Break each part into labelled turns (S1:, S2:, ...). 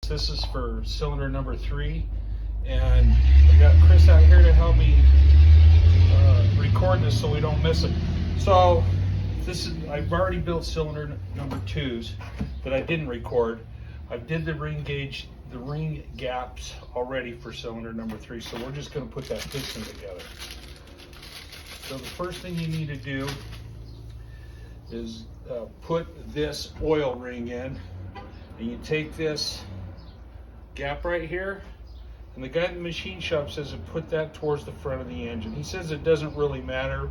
S1: This is for cylinder number 3, and I got Chris out here to help me record this so we don't miss it. So I've already built cylinder number 2s that I didn't record. I did the ring gaps already for cylinder number 3, so we're just going to put that piston together. So the first thing you need to do is put this oil ring in, and you take this gap right here, and the guy in the machine shop says to put that towards the front of the engine. He says it doesn't really matter,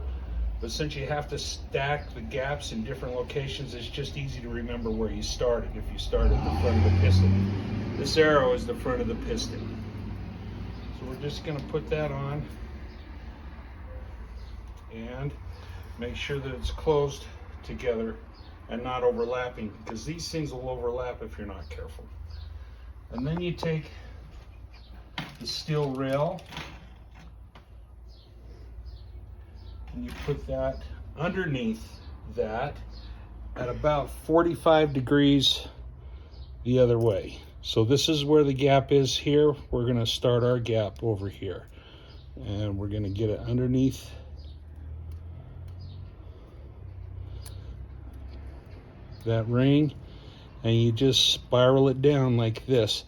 S1: but since you have to stack the gaps in different locations, it's just easy to remember where you started if you start at the front of the piston. This arrow is the front of the piston. So we're just going to put that on and make sure that it's closed together and not overlapping, because these things will overlap if you're not careful. And then you take the steel rail and you put that underneath that at about 45 degrees the other way. So this is where the gap is here. We're going to start our gap over here, and we're going to get it underneath that ring, and you just spiral it down like this.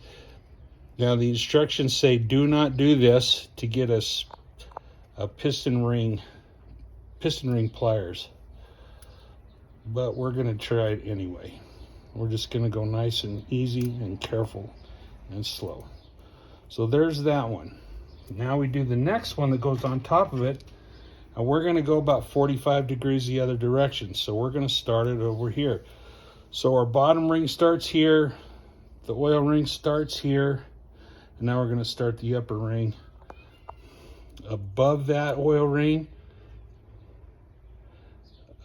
S1: Now the instructions say do not do this to get us a piston ring pliers, but we're going to try it anyway. We're just going to go nice and easy and careful and slow. So there's that one. Now we do the next one that goes on top of it, and we're going to go about 45 degrees the other direction. So we're going to start it over here. So our bottom ring starts here, the oil ring starts here, and now we're going to start the upper ring above that oil ring,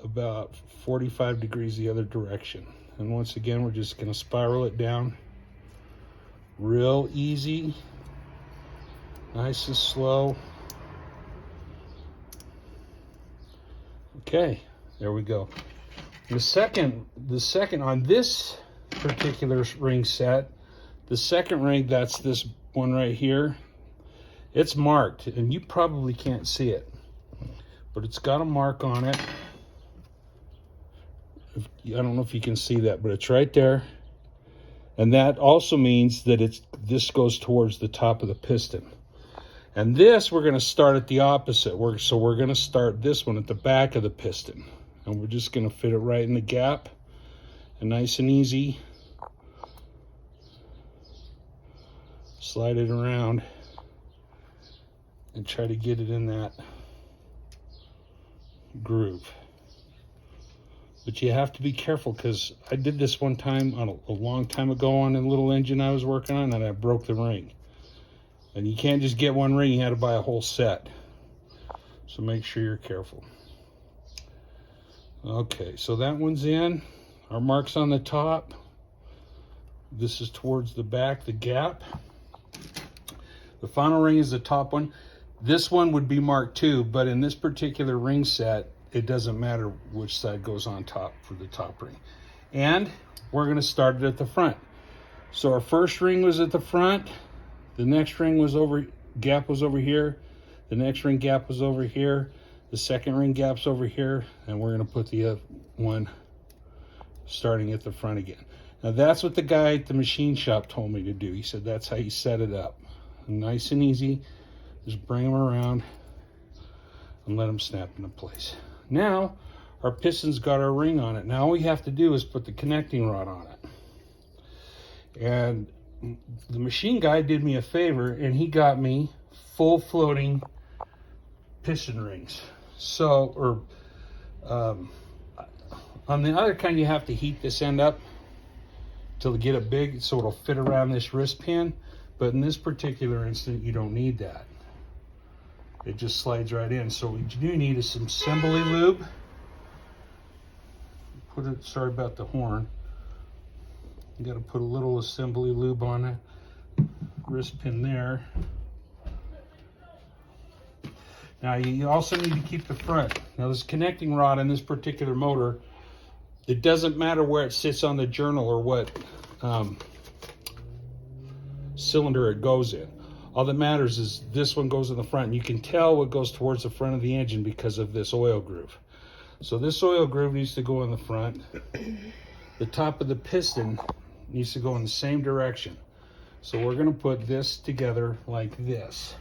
S1: about 45 degrees the other direction. And once again, we're just going to spiral it down real easy, nice and slow. Okay, there we go. The second on this particular ring set, the second ring, that's this one right here, it's marked, and you probably can't see it, but it's got a mark on it. I don't know if you can see that, but it's right there, and that also means that this goes towards the top of the piston. And this, we're going to start at the opposite. So we're going to start this one at the back of the piston, and we're just going to fit it right in the gap, and nice and easy slide it around and try to get it in that groove. But you have to be careful, because I did this one time on a long time ago on a little engine I was working on, and I broke the ring. And you can't just get one ring, you had to buy a whole set. So make sure you're careful. Okay, so that one's in. Our mark's on the top. This is towards the back, the gap. The final ring is the top one. This one would be marked too, but in this particular ring set, it doesn't matter which side goes on top for the top ring. And we're going to start it at the front. So our first ring was at the front. The next ring gap was over here. The next ring gap was over here. The second ring gap's over here, and we're going to put the other one starting at the front again. Now that's what the guy at the machine shop told me to do. He said that's how you set it up. Nice and easy. Just bring them around and let them snap into place. Now our piston's got our ring on it. Now all we have to do is put the connecting rod on it. And the machine guy did me a favor, and he got me full floating piston rings. So, on the other kind, you have to heat this end up to get it big so it'll fit around this wrist pin. But in this particular instant, you don't need that. It just slides right in. So what you do need is some assembly lube. Sorry about the horn. You got to put a little assembly lube on it. Wrist pin there. Now you also need to keep the front. Now this connecting rod in this particular motor, it doesn't matter where it sits on the journal or what cylinder it goes in. All that matters is this one goes in the front, and you can tell what goes towards the front of the engine because of this oil groove. So this oil groove needs to go in the front. The top of the piston needs to go in the same direction. So we're gonna put this together like this.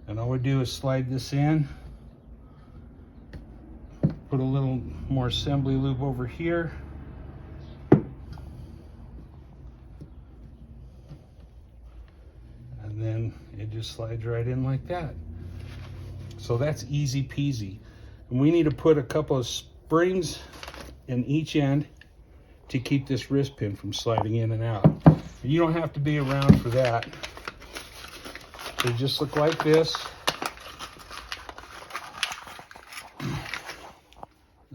S1: And all we do is slide this in, put a little more assembly lube over here. And then it just slides right in like that. So that's easy peasy. And we need to put a couple of springs in each end to keep this wrist pin from sliding in and out. And you don't have to be around for that. They just look like this.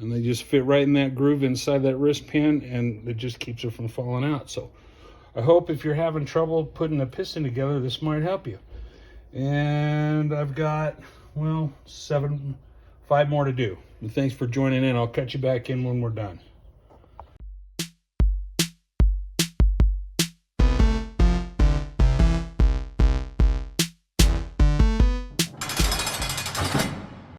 S1: And they just fit right in that groove inside that wrist pin, and it just keeps it from falling out. So I hope if you're having trouble putting a piston together, this might help you. And I've got, well, 5 more to do. And thanks for joining in. I'll catch you back in when we're done.